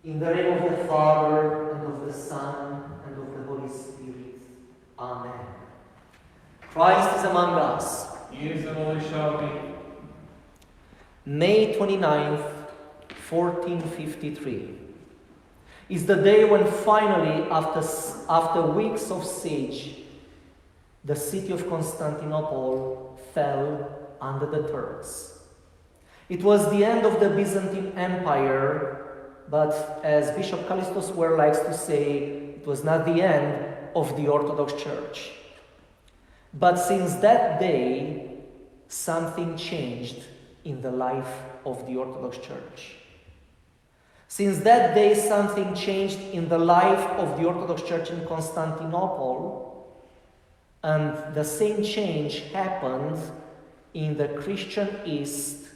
In the name of the Father, and of the Son, and of the Holy Spirit. Amen. Christ is among us. He is and always shall be. May 29th, 1453 is the day when finally, after weeks of siege, the city of Constantinople fell under the Turks. It was the end of the Byzantine Empire, but as Bishop Callistus Ware likes to say, it was not the end of the Orthodox Church. But since that day, something changed in the life of the Orthodox Church. Since that day, something changed in the life of the Orthodox Church in Constantinople, and the same change happened in the Christian East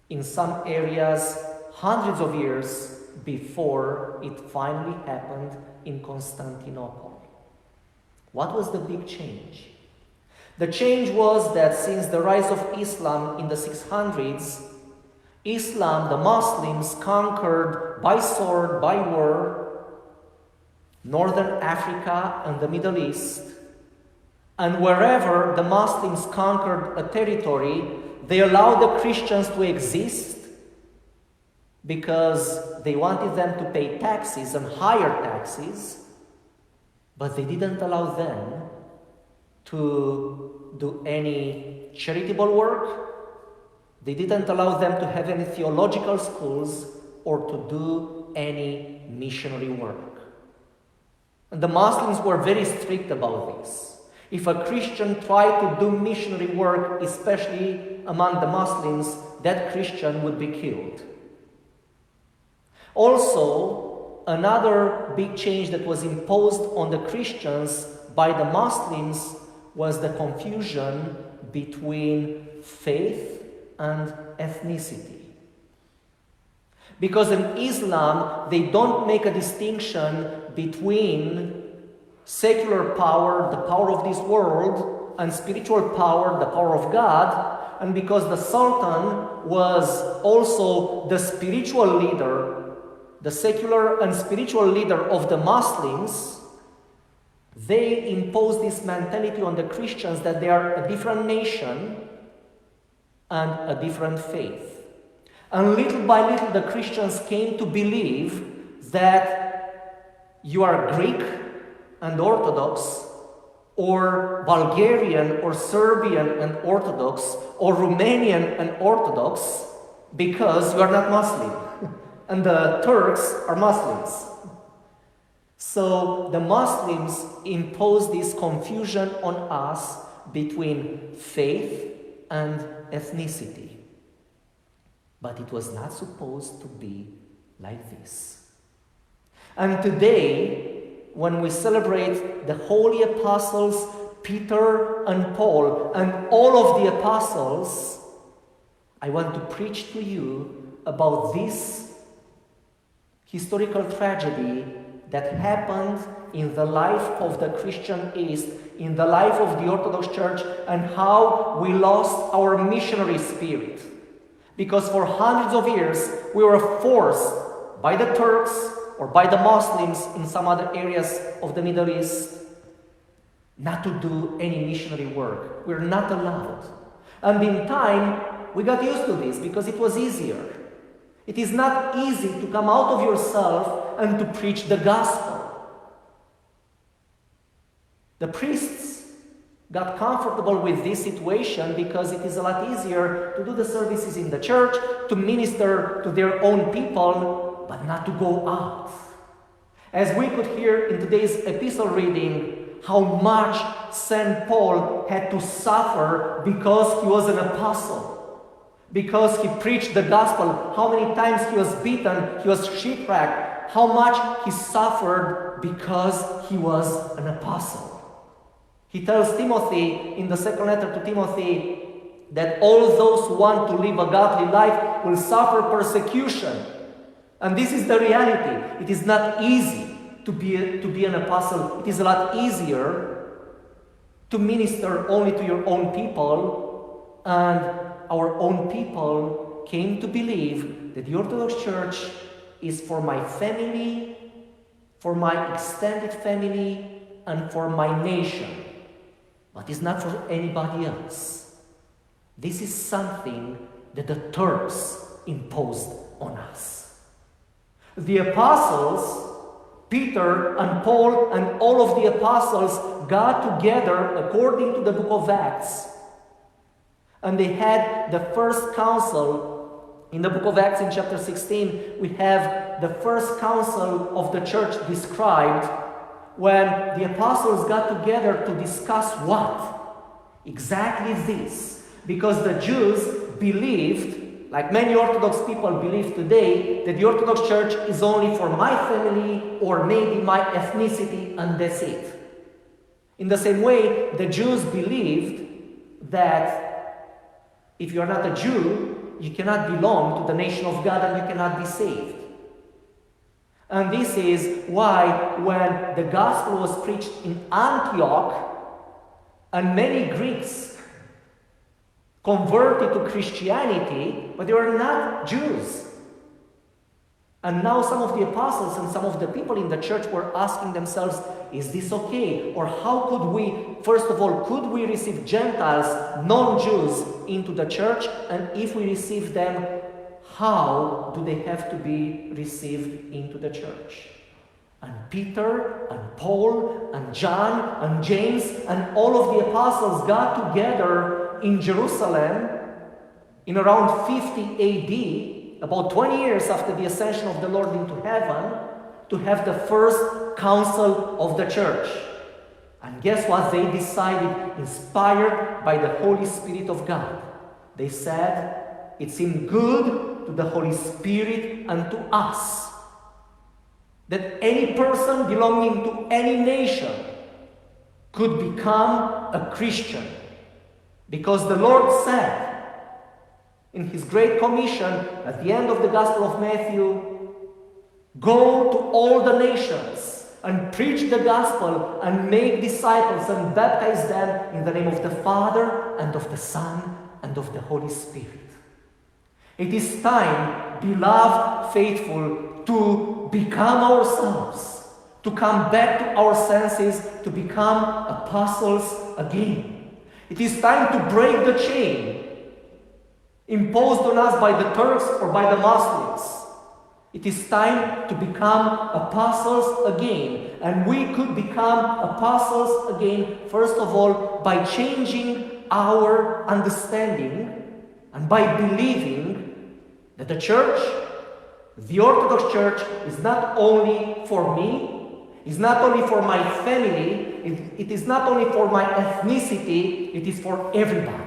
in some areas hundreds of years before it finally happened in Constantinople. What was the big change? The change was that since the rise of Islam in the 600s, Islam, the Muslims, conquered by sword, by war, northern Africa and the Middle East. And wherever the Muslims conquered a territory, they allowed the Christians to exist because they wanted them to pay taxes and higher taxes, but they didn't allow them to do any charitable work. They didn't allow them to have any theological schools or to do any missionary work. And the Muslims were very strict about this. If a Christian tried to do missionary work, especially among the Muslims, that Christian would be killed. Also, another big change that was imposed on the Christians by the Muslims was the confusion between faith and ethnicity. Because in Islam, they don't make a distinction between secular power, the power of this world, and spiritual power, the power of God. And because the Sultan was also the spiritual leader, the secular and spiritual leader of the Muslims, they imposed this mentality on the Christians that they are a different nation and a different faith. And little by little, the Christians came to believe that you are Greek and Orthodox, or Bulgarian or Serbian and Orthodox, or Romanian and Orthodox, because you are not Muslim. And the Turks are Muslims. So the Muslims imposed this confusion on us between faith and ethnicity. But it was not supposed to be like this. And today, when we celebrate the holy apostles, Peter and Paul, and all of the apostles, I want to preach to you about this historical tragedy that happened in the life of the Christian East, in the life of the Orthodox Church, and how we lost our missionary spirit. Because for hundreds of years, we were forced by the Turks or by the Muslims in some other areas of the Middle East not to do any missionary work. We're not allowed. And in time, we got used to this because it was easier. It is not easy to come out of yourself and to preach the gospel. The priests got comfortable with this situation because it is a lot easier to do the services in the church, to minister to their own people, but not to go out. As we could hear in today's epistle reading, how much St. Paul had to suffer because he was an apostle. Because he preached the gospel, how many times he was beaten, he was shipwrecked, how much he suffered because he was an apostle. He tells Timothy in the second letter to Timothy that all those who want to live a godly life will suffer persecution. And this is the reality. It is not easy to be an apostle. It is a lot easier to minister only to your own people, and our own people came to believe that the Orthodox Church is for my family, for my extended family, and for my nation, but it's not for anybody else. This is something that the Turks imposed on us. The apostles, Peter and Paul and all of the apostles got together according to the book of Acts. And they had the first council. In the book of Acts in chapter 16, we have the first council of the church described when the apostles got together to discuss what? Exactly this. Because the Jews believed, like many Orthodox people believe today, that the Orthodox Church is only for my family or maybe my ethnicity, and that's it. In the same way, the Jews believed that if you are not a Jew, you cannot belong to the nation of God and you cannot be saved. And this is why when the gospel was preached in Antioch and many Greeks converted to Christianity, but they were not Jews. And now some of the apostles and some of the people in the church were asking themselves, is this okay? Or how could we, first of all, could we receive Gentiles, non-Jews, into the church? And if we receive them, how do they have to be received into the church? And Peter and Paul and John and James and all of the apostles got together in Jerusalem in around 50 AD, about 20 years after the ascension of the Lord into heaven, to have the first council of the church. And guess what? They decided, inspired by the Holy Spirit of God. They said, it seemed good to the Holy Spirit and to us that any person belonging to any nation could become a Christian. Because the Lord said in His Great Commission at the end of the Gospel of Matthew, go to all the nations and preach the gospel and make disciples and baptize them in the name of the Father and of the Son and of the Holy Spirit. It is time, beloved faithful, to become ourselves, to come back to our senses, to become apostles again. It is time to break the chain imposed on us by the Turks or by the Muslims. It is time to become apostles again. And we could become apostles again, first of all, by changing our understanding and by believing that the church, the Orthodox Church, is not only for me, is not only for my family, it is not only for my ethnicity, it is for everybody.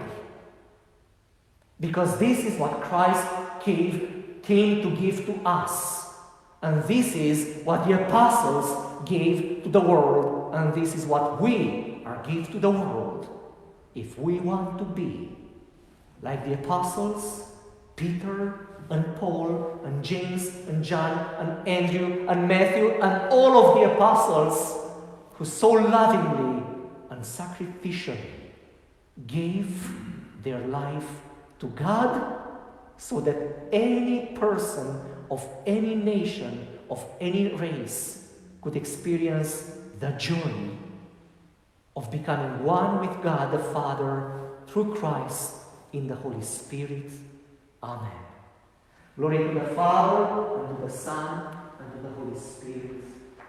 Because this is what Christ came to give to us. And this is what the apostles gave to the world. And this is what we are give to the world. If we want to be like the apostles, Peter and Paul and James and John and Andrew and Matthew and all of the apostles who so lovingly and sacrificially gave their life to God, so that any person of any nation, of any race, could experience the joy of becoming one with God the Father through Christ in the Holy Spirit. Amen. Glory to the Father, and to the Son, and to the Holy Spirit.